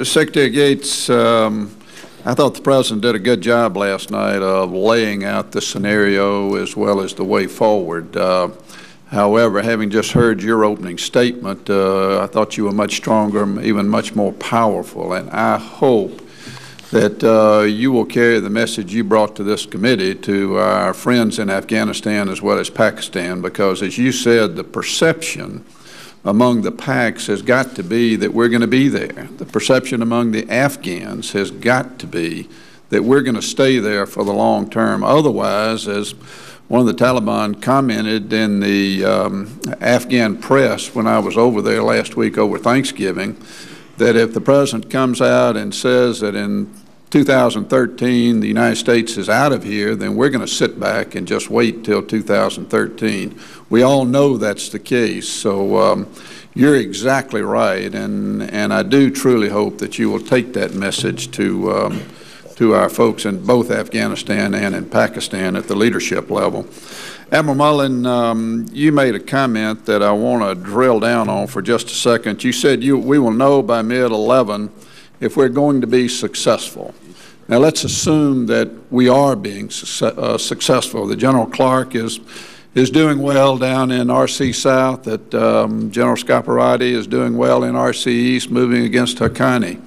Secretary Gates, I thought the President did a good job last night of laying out the scenario as well as the way forward. However, having just heard your opening statement, I thought you were much stronger, even much more powerful, and I hope that you will carry the message you brought to this committee to our friends in Afghanistan as well as Pakistan, because, as you said, the perception among the Pacs has got to be that we're going to be there. The perception among the Afghans has got to be that we're going to stay there for the long term. Otherwise, as one of the Taliban commented in the Afghan press when I was over there last week over Thanksgiving, that if the President comes out and says that in 2013 the United States is out of here, then we're going to sit back and just wait till 2013. We all know that's the case, so you're exactly right, and I do truly hope that you will take that message to our folks in both Afghanistan and in Pakistan at the leadership level. Admiral Mullen, you made a comment that I want to drill down on for just a second. You said we will know by mid-11 if we're going to be successful. Now, let's assume that we are being successful. The General Clark is doing well down in RC South, that General Scaparati is doing well in RC East, moving against Haqqani,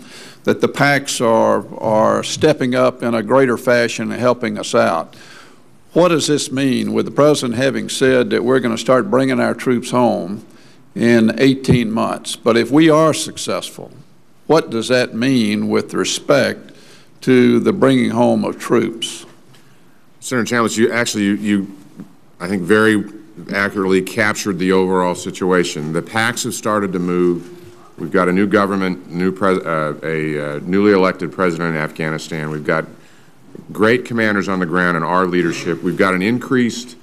that the Pacs are stepping up in a greater fashion and helping us out. What does this mean with the President having said that we're going to start bringing our troops home in 18 months? But if we are successful, what does that mean with respect to the bringing home of troops? Senator Chambliss, you I think very accurately captured the overall situation. The Pacs have started to move. We've got a new government, a newly elected president in Afghanistan. We've got great commanders on the ground in our leadership. We've got an increased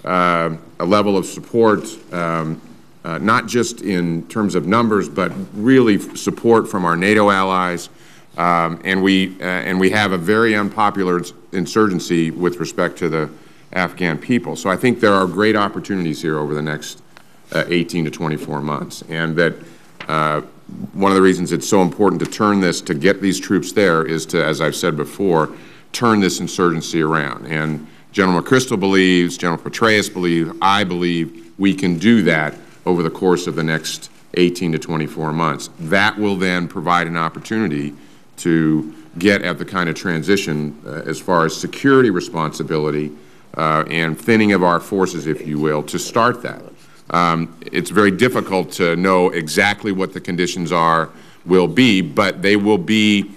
a level of support, not just in terms of numbers, but really support from our NATO allies. And we have a very unpopular insurgency with respect to the Afghan people. So I think there are great opportunities here over the next 18 to 24 months, and that one of the reasons it's so important to turn this, to get these troops there, is to, as I've said before, turn this insurgency around. And General McChrystal believes, General Petraeus believes, I believe we can do that over the course of the next 18 to 24 months. That will then provide an opportunity to get at the kind of transition as far as security responsibility and thinning of our forces, if you will, to start that. It's very difficult to know exactly what the conditions will be, but they will be,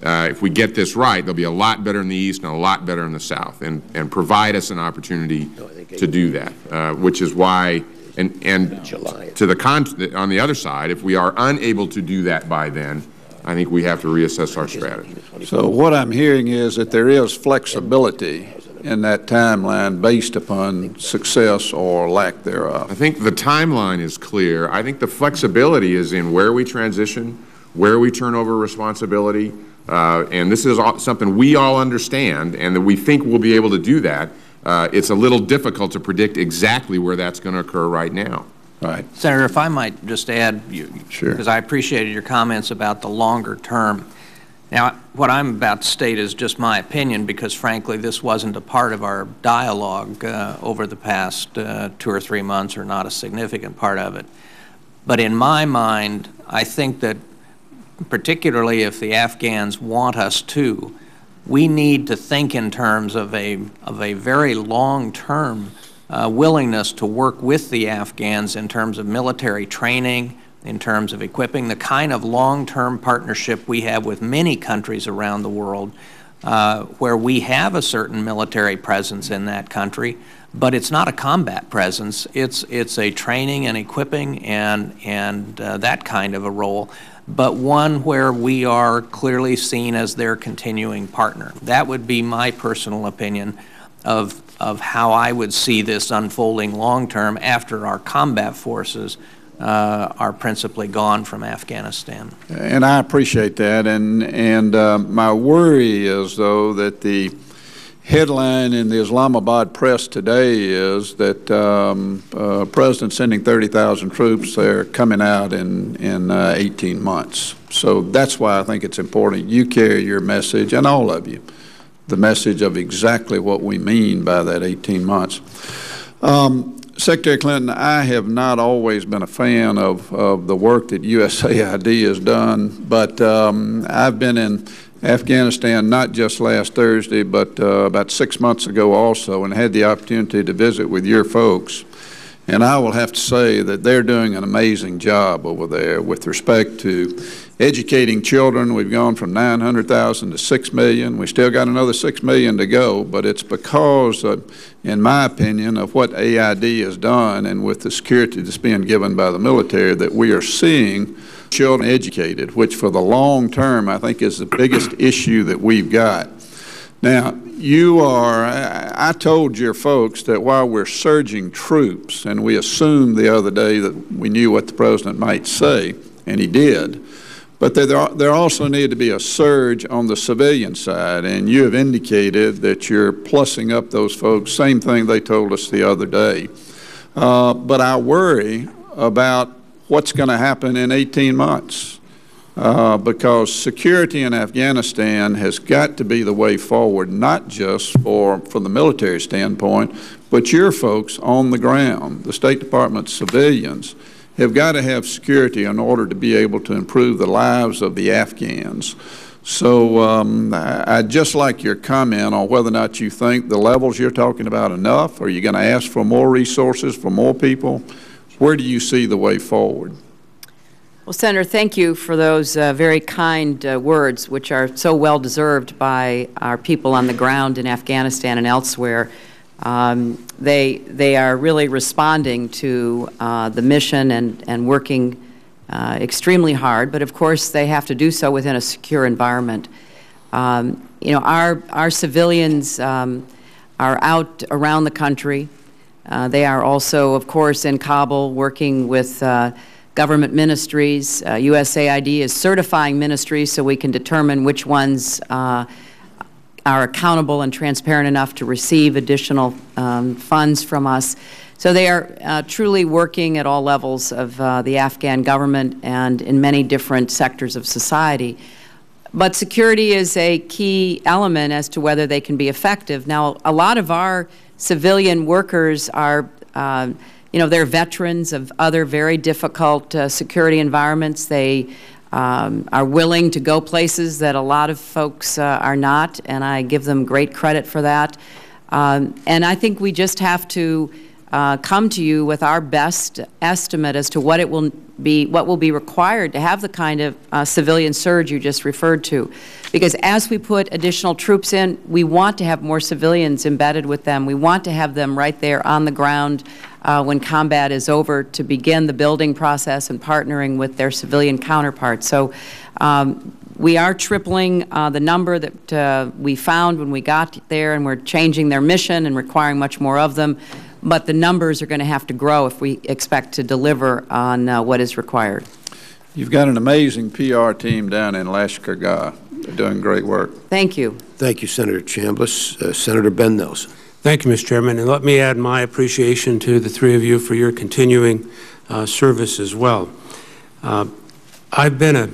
if we get this right, they'll be a lot better in the East and a lot better in the South, and provide us an opportunity to do that, which is why, and to on the other side, if we are unable to do that by then, I think we have to reassess our strategy. So what I'm hearing is that there is flexibility in that timeline based upon success or lack thereof. I think the timeline is clear. I think the flexibility is in where we transition, where we turn over responsibility, and this is something we all understand, and that we think we'll be able to do that. It's a little difficult to predict exactly where that's going to occur right now. Right. Senator, if I might just add, sure, because I appreciated your comments about the longer term. Now, what I'm about to state is just my opinion, because frankly this wasn't a part of our dialogue over the past 2 or 3 months, or not a significant part of it. But in my mind, I think that particularly if the Afghans want us to, we need to think in terms of a very long-term willingness to work with the Afghans in terms of military training, in terms of equipping, the kind of long-term partnership we have with many countries around the world, where we have a certain military presence in that country, but it's not a combat presence. It's a training and equipping and that kind of a role, but one where we are clearly seen as their continuing partner. That would be my personal opinion of how I would see this unfolding long-term after our combat forces are principally gone from Afghanistan. And I appreciate that, and my worry is, though, that the headline in the Islamabad press today is that President sending 30,000 troops, they're coming out in 18 months. So that's why I think it's important you carry your message, and all of you, the message of exactly what we mean by that 18 months. Secretary Clinton, I have not always been a fan of the work that USAID has done, but I've been in Afghanistan not just last Thursday, but about 6 months ago also, and had the opportunity to visit with your folks. And I will have to say that they're doing an amazing job over there with respect to educating children. We've gone from 900,000 to 6 million. We still got another 6 million to go, but it's because, in my opinion, of what AID has done and with the security that's being given by the military that we are seeing children educated, which for the long term I think is the biggest issue that we've got. Now, I told your folks that while we're surging troops, and we assumed the other day that we knew what the President might say, and he did, but there also needed to be a surge on the civilian side, and you have indicated that you're plussing up those folks, same thing they told us the other day. But I worry about what's going to happen in 18 months. Because security in Afghanistan has got to be the way forward, not just from the military standpoint, but your folks on the ground, the State Department civilians, have got to have security in order to be able to improve the lives of the Afghans. So I'd just like your comment on whether or not you think the levels you're talking about enough. Are you going to ask for more resources, for more people? Where do you see the way forward? Well, Senator, thank you for those very kind words, which are so well deserved by our people on the ground in Afghanistan and elsewhere. They are really responding to the mission and working extremely hard, but of course they have to do so within a secure environment. You know, our civilians are out around the country. They are also, of course, in Kabul working with government ministries. USAID is certifying ministries so we can determine which ones are accountable and transparent enough to receive additional funds from us. So they are truly working at all levels of the Afghan government and in many different sectors of society. But security is a key element as to whether they can be effective. Now, a lot of our civilian workers are you know, they're veterans of other very difficult security environments. They are willing to go places that a lot of folks are not, and I give them great credit for that. And I think we just have to come to you with our best estimate as to what will be required to have the kind of civilian surge you just referred to. Because as we put additional troops in, we want to have more civilians embedded with them. We want to have them right there on the ground when combat is over to begin the building process and partnering with their civilian counterparts. So we are tripling the number that we found when we got there, and we're changing their mission and requiring much more of them. But the numbers are going to have to grow if we expect to deliver on what is required. You've got an amazing PR team down in Lashkar. They're doing great work. Thank you. Thank you, Senator Chambliss. Senator Ben Nelson. Thank you, Mr. Chairman. And let me add my appreciation to the three of you for your continuing service as well. I've been a